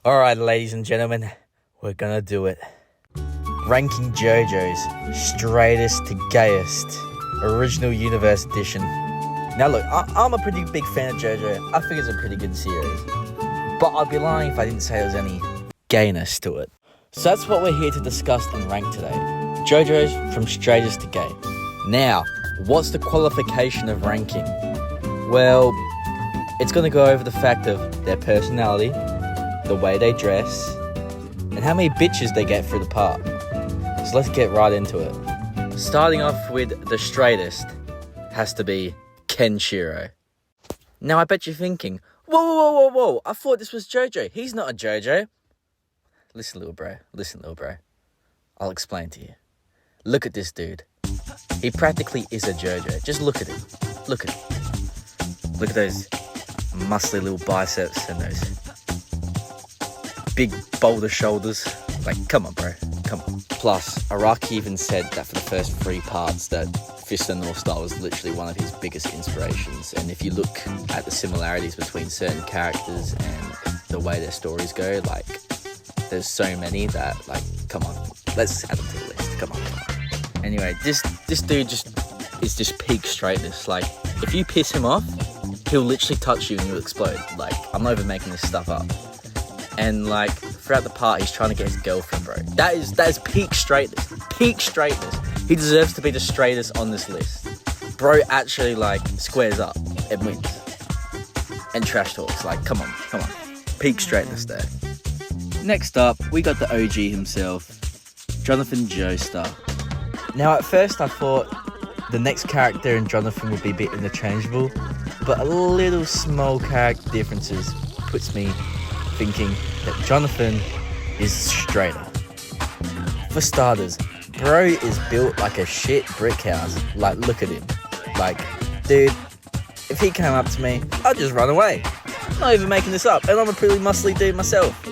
Alright, ladies and gentlemen, we're gonna do it. Ranking JoJo's straightest to gayest, original universe edition. Now look, I'm a pretty big fan of JoJo. I think it's a pretty good series. But I'd be lying if I didn't say there was any gayness to it. So that's what we're here to discuss and rank today. JoJo's from straightest to gay. Now, what's the qualification of ranking? Well, it's gonna go over the fact of their personality, the way they dress, and how many bitches they get through the part. So let's get right into it. Starting off with the straightest has to be Kenshiro. Now I bet you're thinking, whoa, I thought this was JoJo. He's not a JoJo. Listen, little bro. I'll explain to you. Look at this dude. He practically is a JoJo. Just look at him. Look at those muscly little biceps and those big boulder shoulders. Like, come on, bro. Come on. Plus, Araki even said that for the first 3 parts that Fist of the North Star was literally one of his biggest inspirations. And if you look at the similarities between certain characters and the way their stories go, like, there's so many that, like, come on. Let's add them to the list. Come on. Anyway, this dude is just peak straightness. Like, if you piss him off, he'll literally touch you and you'll explode. Like, I'm not even making this stuff up. And like, throughout the part, he's trying to get his girlfriend, bro. That is peak straightness. Peak straightness. He deserves to be the straightest on this list. Bro actually, like, squares up and wins. And trash talks. Like, come on. Peak straightness there. Next up, we got the OG himself, Jonathan Joestar. Now, at first, I thought the next character in Jonathan would be a bit interchangeable, but a little small character differences puts me thinking that Jonathan is straighter. For starters, bro is built like a shit brick house. Like, look at him. Like, dude, if he came up to me, I'd just run away. Not even making this up, and I'm a pretty muscly dude myself.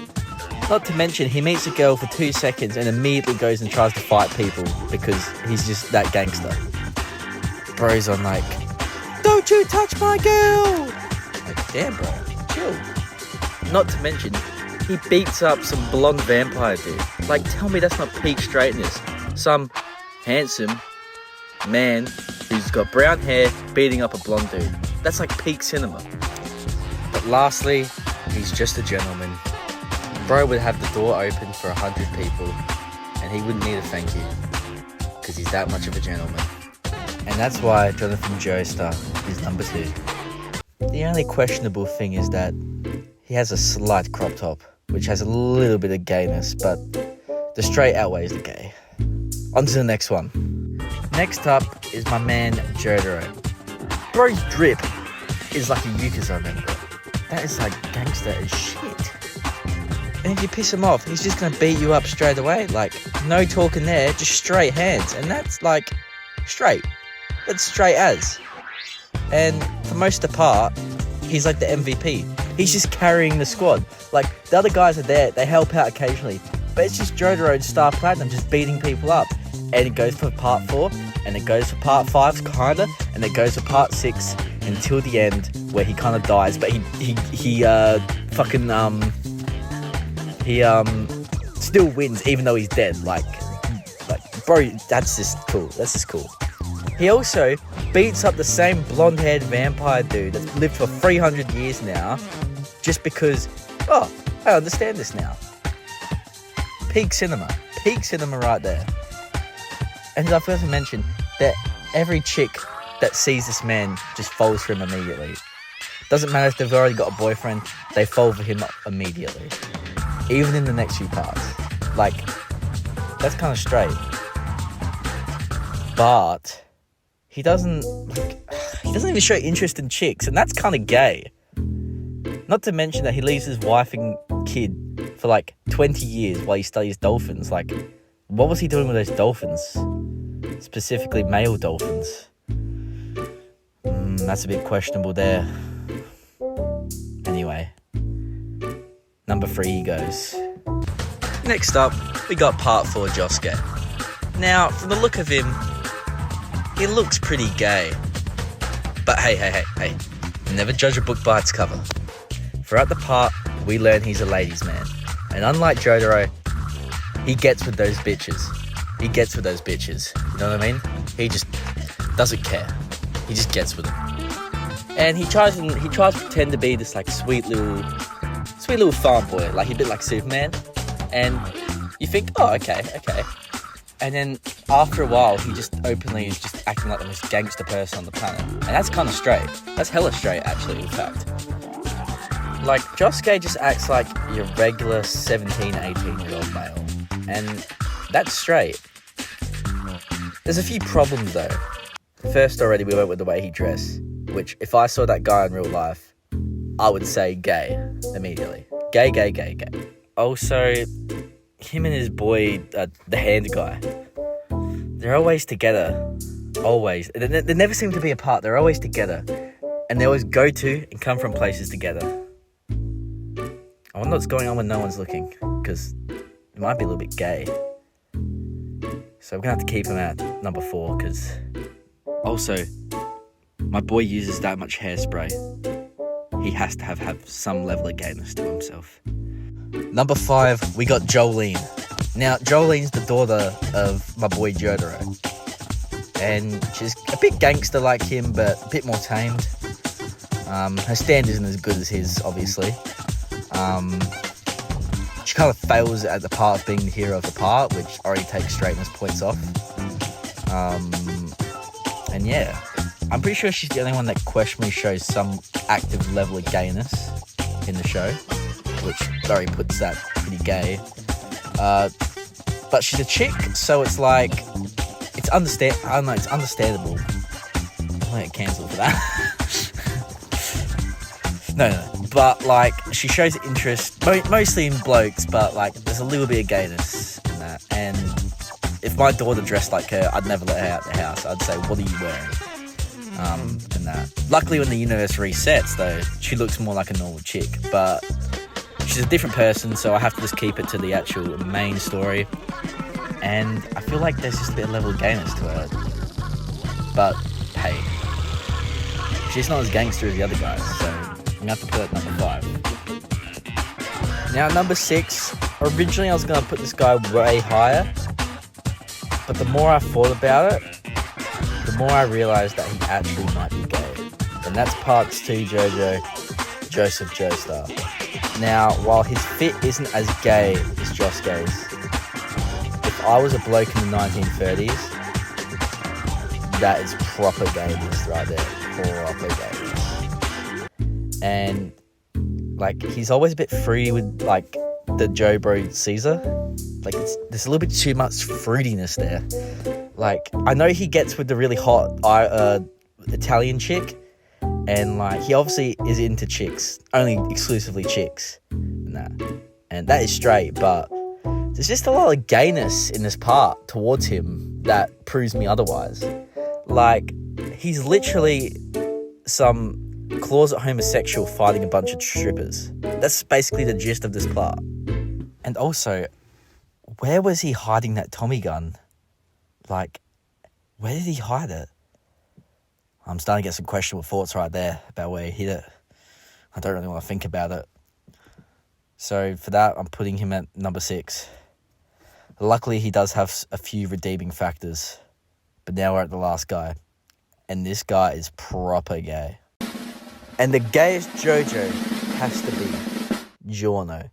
Not to mention, he meets a girl for 2 seconds and immediately goes and tries to fight people because he's just that gangster. Bro's on like, don't you touch my girl! Like, damn, bro, chill. Not to mention, he beats up some blonde vampire dude. Like, tell me that's not peak straightness. Some handsome man who's got brown hair beating up a blonde dude. That's like peak cinema. But lastly, he's just a gentleman. Bro would have the door open for 100 people and he wouldn't need a thank you because he's that much of a gentleman. And that's why Jonathan Joestar is number 2. The only questionable thing is that he has a slight crop top, which has a little bit of gayness, but the straight outweighs the gay. On to the next one. Next up is my man Jotaro. Bro's drip is like a Yakuza member. That is like gangster as shit. And if you piss him off, he's just gonna beat you up straight away. Like, no talking there, just straight hands. And that's like straight. That's straight as. And for most of the part, he's like the MVP. He's just carrying the squad. Like, the other guys are there, they help out occasionally. But it's just Jotaro and Star Platinum just beating people up. And it goes for part 4, and it goes for part 5, kinda, and it goes for part 6 until the end where he kinda dies. But he still wins even though he's dead. Like, bro, that's just cool. He also beats up the same blonde-haired vampire dude that's lived for 300 years now, just because, oh, I understand this now. Peak cinema right there. And I forgot to mention that every chick that sees this man just falls for him immediately. Doesn't matter if they've already got a boyfriend, they fall for him immediately. Even in the next few parts. Like, that's kind of straight. But he doesn't even show interest in chicks, and that's kind of gay. Not to mention that he leaves his wife and kid for like 20 years while he studies dolphins. Like, what was he doing with those dolphins? Specifically male dolphins. That's a bit questionable there. Anyway, number 3 he goes. Next up, we got part 4 Josuke. Now, from the look of him, he looks pretty gay. But hey, never judge a book by its cover. Throughout the part, we learn he's a ladies' man. And unlike Jotaro, he gets with those bitches. He gets with those bitches. You know what I mean? He just doesn't care. He just gets with them. And he tries to pretend to be this like sweet little farm boy, like a bit like Superman. And you think, oh, okay. And then after a while, he just openly is just acting like the most gangster person on the planet. And that's kind of straight. That's hella straight, actually, in fact. Like, Josuke just acts like your regular 17, 18-year-old male. And that's straight. There's a few problems, though. First, already, we went with the way he dressed, which, if I saw that guy in real life, I would say gay immediately. Gay. Also, him and his boy, the hand guy, they're always together. Always. They never seem to be apart. They're always together. And they always go to and come from places together. I wonder what's going on when no one's looking, because it might be a little bit gay. So I'm going to have to keep him at number 4, because... Also, my boy uses that much hairspray. He has to have some level of gayness to himself. Number 5, we got Jolyne. Now, Jolyne's the daughter of my boy Jotaro. And she's a bit gangster like him, but a bit more tamed. Her stand isn't as good as his, obviously. She kind of fails at the part of being the hero of the part, which already takes straightness points off. And yeah, I'm pretty sure she's the only one that questionably shows some active level of gayness in the show, which already puts that pretty gay. But she's a chick, so it's like, it's understandable. I might get cancelled for that. No. But, like, she shows interest, mostly in blokes, but, like, there's a little bit of gayness in that. And if my daughter dressed like her, I'd never let her out the house. I'd say, what are you wearing? And that. Luckily, when the universe resets, though, she looks more like a normal chick. But she's a different person, so I have to just keep it to the actual main story. And I feel like there's just a bit of level of gayness to her. But, hey, she's not as gangster as the other guys, so I'm going to have to put it at number 5. Now, number 6, originally I was going to put this guy way higher, but the more I thought about it, the more I realised that he actually might be gay. And that's Parts 2 JoJo, Joseph Joestar. Now, while his fit isn't as gay as Josuke's, if I was a bloke in the 1930s, that is proper gayness right there. Proper gayness. And, like, he's always a bit free with, like, the Joe Bro Caesar. Like, there's a little bit too much fruitiness there. Like, I know he gets with the really hot Italian chick, and, like, he obviously is into chicks, only exclusively chicks, and that is straight, but there's just a lot of gayness in this part towards him that proves me otherwise. Like, he's literally some closet homosexual fighting a bunch of strippers. That's basically the gist of this plot. And also, where was he hiding that Tommy gun? Like, where did he hide it? I'm starting to get some questionable thoughts right there about where he hid it. I don't really want to think about it. So for that, I'm putting him at number 6. Luckily, he does have a few redeeming factors. But now we're at the last guy. And this guy is proper gay. And the gayest JoJo has to be Giorno.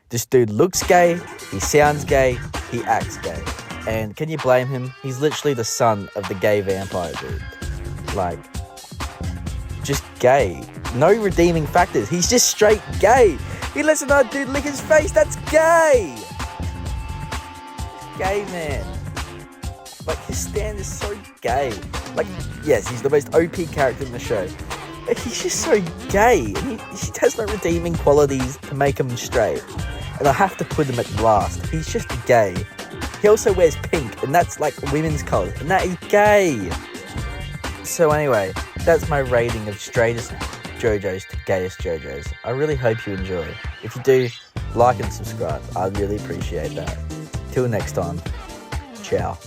This dude looks gay, he sounds gay, he acts gay. And can you blame him? He's literally the son of the gay vampire dude. Like, just gay. No redeeming factors. He's just straight gay. He lets another dude lick his face. That's gay. Gay man. Like, his stand is so gay. Like, yes, he's the most OP character in the show. But he's just so gay. And he has no redeeming qualities to make him straight. And I have to put him at last. He's just gay. He also wears pink, and that's like women's colours, and that is gay. So anyway, that's my rating of straightest JoJos to gayest JoJos. I really hope you enjoy. If you do, like and subscribe. I'd really appreciate that. Till next time, ciao.